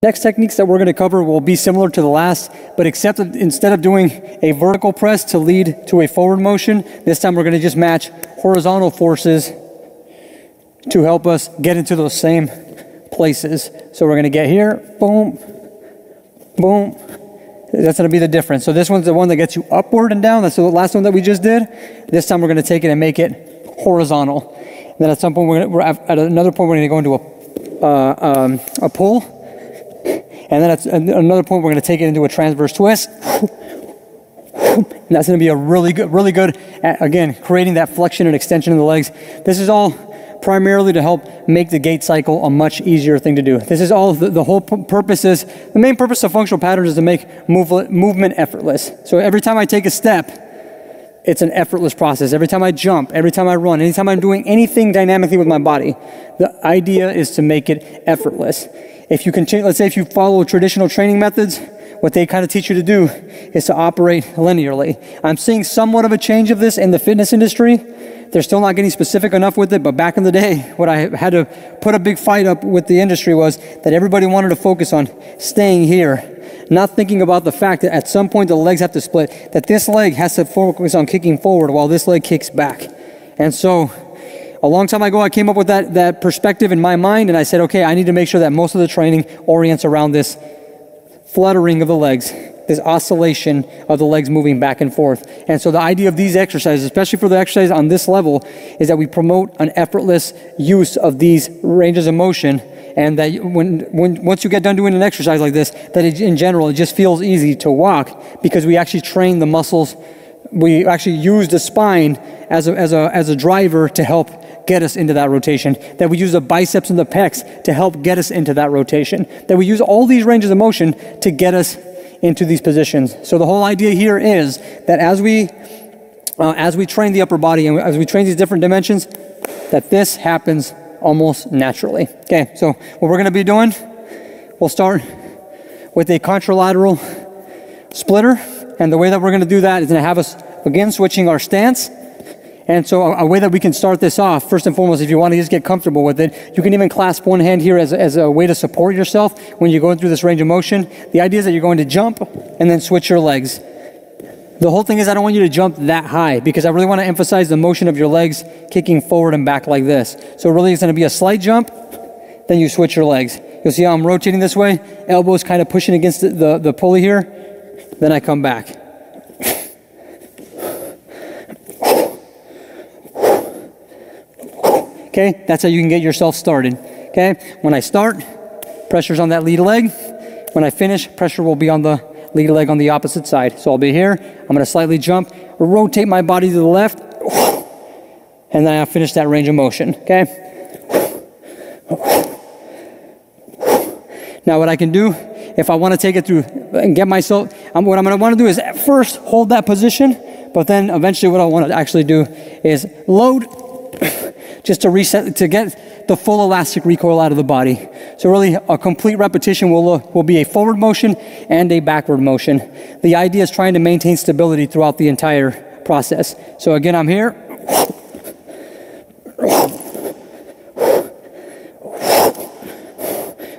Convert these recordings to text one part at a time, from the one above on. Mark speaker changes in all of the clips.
Speaker 1: Next techniques that we're going to cover will be similar to the last, but except that instead of doing a vertical press to lead to a forward motion, this time we're going to just match horizontal forces to help us get into those same places. So we're going to get here, boom, boom. That's going to be the difference. So this one's the one that gets you upward and down. That's the last one that we just did. This time we're going to take it and make it horizontal. And then at some point, at another point, we're going to go into a pull. And then at another point, we're going to take it into a transverse twist. And that's going to be a really good, again, creating that flexion and extension of the legs. This is all primarily to help make the gait cycle a much easier thing to do. This is all, the whole purpose is, the main purpose of functional patterns is to make movement effortless. So every time I take a step, it's an effortless process. Every time I jump, every time I run, anytime I'm doing anything dynamically with my body, the idea is to make it effortless. If you continue, let's say if you follow traditional training methods, what they kind of teach you to do is to operate linearly. I'm seeing somewhat of a change of this in the fitness industry. They're still not getting specific enough with it, but back in the day, what I had to put a big fight up with the industry was that everybody wanted to focus on staying here, not thinking about the fact that at some point the legs have to split, that this leg has to focus on kicking forward while this leg kicks back. And so a long time ago, I came up with that perspective in my mind, and I said, okay, I need to make sure that most of the training orients around this fluttering of the legs, this oscillation of the legs moving back and forth. And so the idea of these exercises, especially for the exercise on this level, is that we promote an effortless use of these ranges of motion, and that once you get done doing an exercise like this, that in general, it just feels easy to walk because we actually train the muscles. We actually use the spine as a driver to help get us into that rotation, that we use the biceps and the pecs to help get us into that rotation, that we use all these ranges of motion to get us into these positions. So the whole idea here is that as we train the upper body and as we train these different dimensions, that this happens almost naturally. Okay, so what we're going to be doing, we'll start with a contralateral splitter, and the way that we're going to do that is going to have us again switching our stance. And so a way that we can start this off, first and foremost, if you want to just get comfortable with it, you can even clasp one hand here as a way to support yourself when you're going through this range of motion. The idea is that you're going to jump and then switch your legs. The whole thing is I don't want you to jump that high because I really want to emphasize the motion of your legs kicking forward and back like this. So really it's going to be a slight jump, then you switch your legs. You'll see how I'm rotating this way, elbows kind of pushing against the pulley here, then I come back. Okay, that's how you can get yourself started. Okay, when I start, pressure's on that lead leg. When I finish, pressure will be on the lead leg on the opposite side. So I'll be here, I'm gonna slightly jump, rotate my body to the left, and then I'll finish that range of motion, okay? Now what I can do, if I wanna take it through and get myself, what I'm gonna wanna do is at first hold that position, but then eventually what I wanna actually do is load, just to reset, to get the full elastic recoil out of the body. So really a complete repetition will be a forward motion and a backward motion. The idea is trying to maintain stability throughout the entire process. So again, I'm here.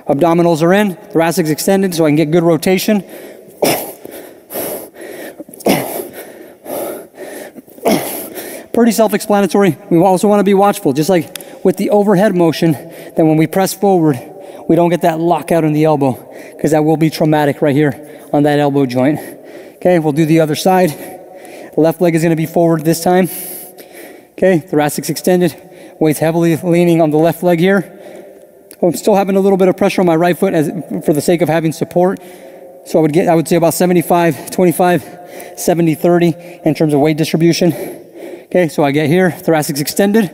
Speaker 1: Abdominals are in, thoracic's extended so I can get good rotation. Pretty self-explanatory. We also want to be watchful, just like with the overhead motion, that when we press forward, we don't get that lockout in the elbow, because that will be traumatic right here on that elbow joint. Okay, we'll do the other side. Left leg is going to be forward this time. Okay, thoracic's extended, weight's heavily leaning on the left leg here. I'm still having a little bit of pressure on my right foot for the sake of having support. So I would say about 75, 25, 70, 30 in terms of weight distribution. Okay, so I get here, thoracic's extended,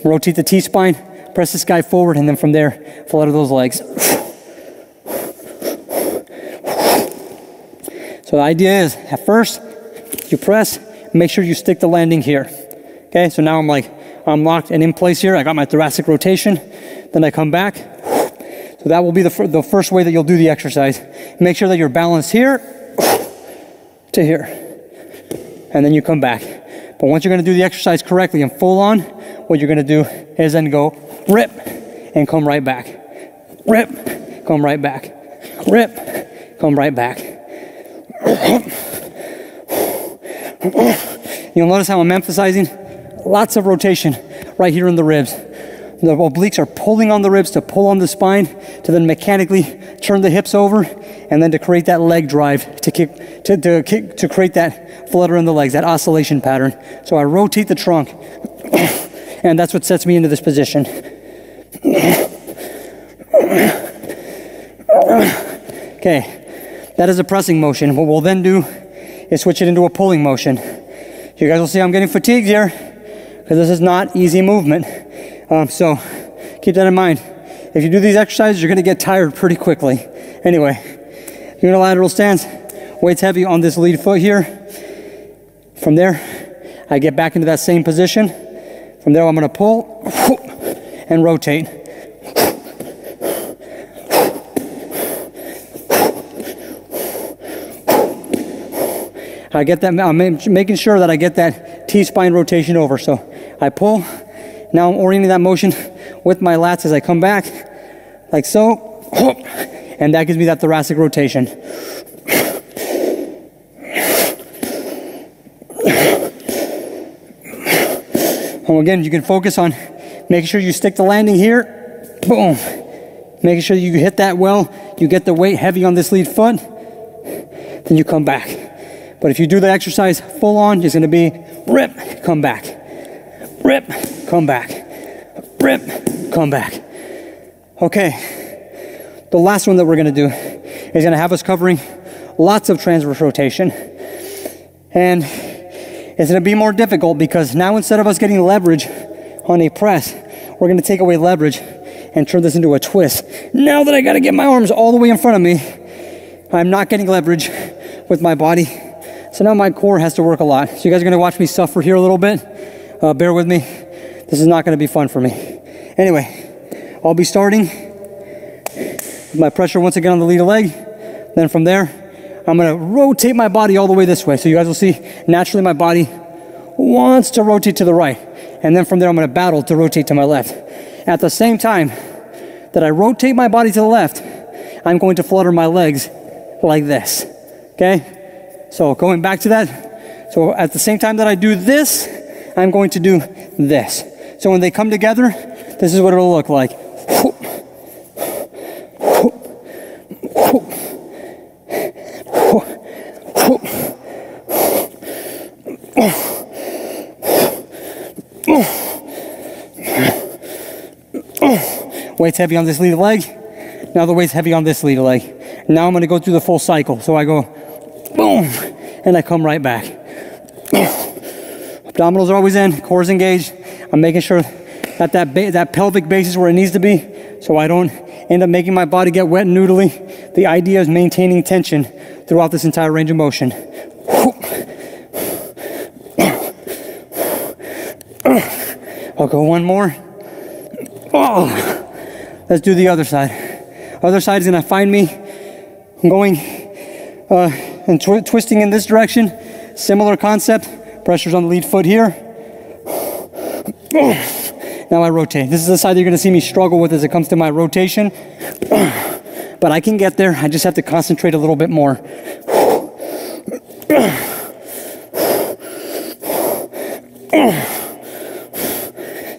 Speaker 1: rotate the T-spine, press this guy forward, and then from there, flutter those legs. So the idea is, at first, you press, make sure you stick the landing here. Okay, so now I'm locked and in place here. I got my thoracic rotation, then I come back. So that will be the first way that you'll do the exercise. Make sure that you're balanced here to here, and then you come back. But once you're going to do the exercise correctly and full on, what you're going to do is then go rip and come right back. Rip, come right back. rip, come right back. You'll notice how I'm emphasizing lots of rotation right here in the ribs. The obliques are pulling on the ribs to pull on the spine, to then mechanically turn the hips over, and then to create that leg drive, to create that flutter in the legs, that oscillation pattern. So I rotate the trunk, and that's what sets me into this position. Okay, that is a pressing motion. What we'll then do is switch it into a pulling motion. You guys will see I'm getting fatigued here, because this is not easy movement. So keep that in mind. If you do these exercises, you're going to get tired pretty quickly. Anyway, unilateral stance, weight's heavy on this lead foot here. From there, I get back into that same position. From there, I'm going to pull and rotate. I get that, I'm making sure that I get that T-spine rotation over. So I pull. Now I'm orienting that motion with my lats as I come back, like so, and that gives me that thoracic rotation. And again, you can focus on making sure you stick the landing here, boom, making sure you hit that well, you get the weight heavy on this lead foot, then you come back. But if you do the exercise full on, it's going to be rip, come back, rip, come back, rip, come back. Okay, the last one that we're going to do is going to have us covering lots of transverse rotation. And it's going to be more difficult because now instead of us getting leverage on a press, we're going to take away leverage and turn this into a twist. Now that I got to get my arms all the way in front of me, I'm not getting leverage with my body. So now my core has to work a lot. So you guys are going to watch me suffer here a little bit. Bear with me. This is not going to be fun for me. Anyway, I'll be starting with my pressure once again on the lead leg. Then from there, I'm going to rotate my body all the way this way. So you guys will see naturally my body wants to rotate to the right. And then from there, I'm going to battle to rotate to my left. At the same time that I rotate my body to the left, I'm going to flutter my legs like this. Okay? So going back to that. So at the same time that I do this, I'm going to do this. So when they come together, this is what it'll look like. Weight's heavy on this lead leg. Now the weight's heavy on this lead leg. Now I'm going to go through the full cycle. So I go boom, and I come right back. Abdominals are always in, core's engaged. I'm making sure that that pelvic base is where it needs to be, so I don't end up making my body get wet and noodly. The idea is maintaining tension throughout this entire range of motion. I'll go one more. Oh, let's do the other side. Other side is gonna find me. I'm going and twisting in this direction. Similar concept. Pressure's on the lead foot here. Now I rotate. This is the side that you're going to see me struggle with as it comes to my rotation. But I can get there. I just have to concentrate a little bit more.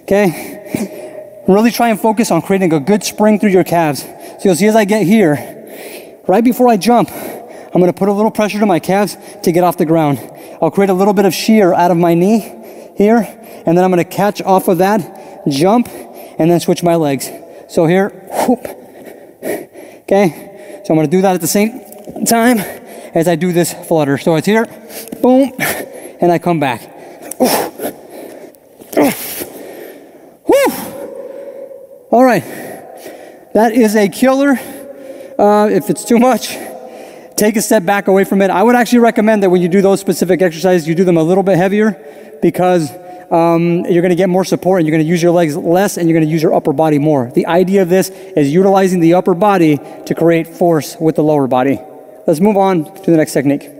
Speaker 1: Okay? Really try and focus on creating a good spring through your calves. So you'll see as I get here, right before I jump, I'm going to put a little pressure to my calves to get off the ground. I'll create a little bit of shear out of my knee here, and then I'm going to catch off of that, jump, and then switch my legs. So here, whoop. Okay, so I'm going to do that at the same time as I do this flutter. So it's here, boom, and I come back. All right, that is a killer. If it's too much, take a step back away from it. I would actually recommend that when you do those specific exercises, you do them a little bit heavier, because you're going to get more support and you're going to use your legs less and you're going to use your upper body more. The idea of this is utilizing the upper body to create force with the lower body. Let's move on to the next technique.